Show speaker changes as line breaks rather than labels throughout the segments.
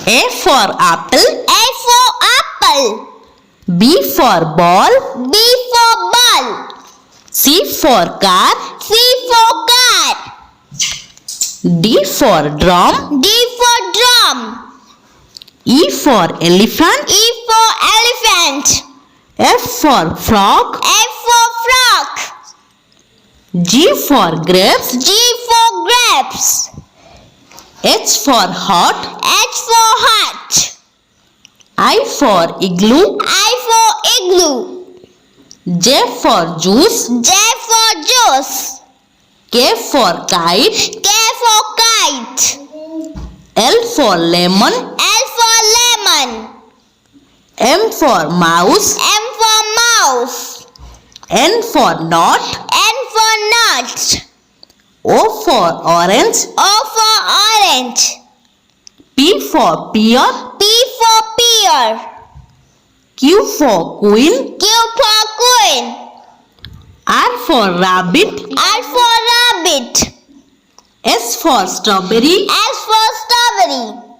A for apple.
A for apple.
B for ball.
B for ball.
C for car.
C for car.
D for drum.
D for drum.
E for elephant.
E for elephant.
F for frog.
F for frog.
G for grapes.
G for grapes.
H for hot.
H for hat.
I for igloo.
I for igloo.
J for juice.
J for juice.
K for kite.
K for kite.
L for lemon.
L for lemon.
M for mouse.
M for mouse.
N for knot.
N for nut.
O for orange.
O for orange.
P for pear.
P for pear.
Q for queen.
Q for queen.
R for rabbit.
R for rabbit.
S for strawberry.
S for strawberry.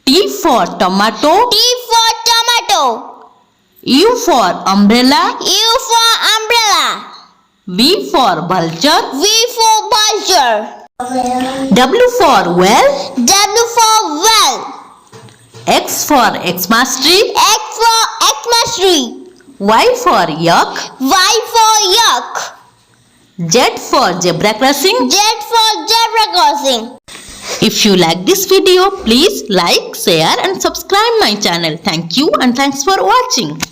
T for tomato.
T for tomato.
U for umbrella.
U for umbrella.
V for vulture.
V for vulture.
W for well.
W for well.
X for Xmas tree.
X for Xmas tree.
Y for yak.
Y for yak.
Z for zebra crossing.
Z for zebra crossing.
If you like this video, please like, share and subscribe my channel. Thank you and thanks for watching.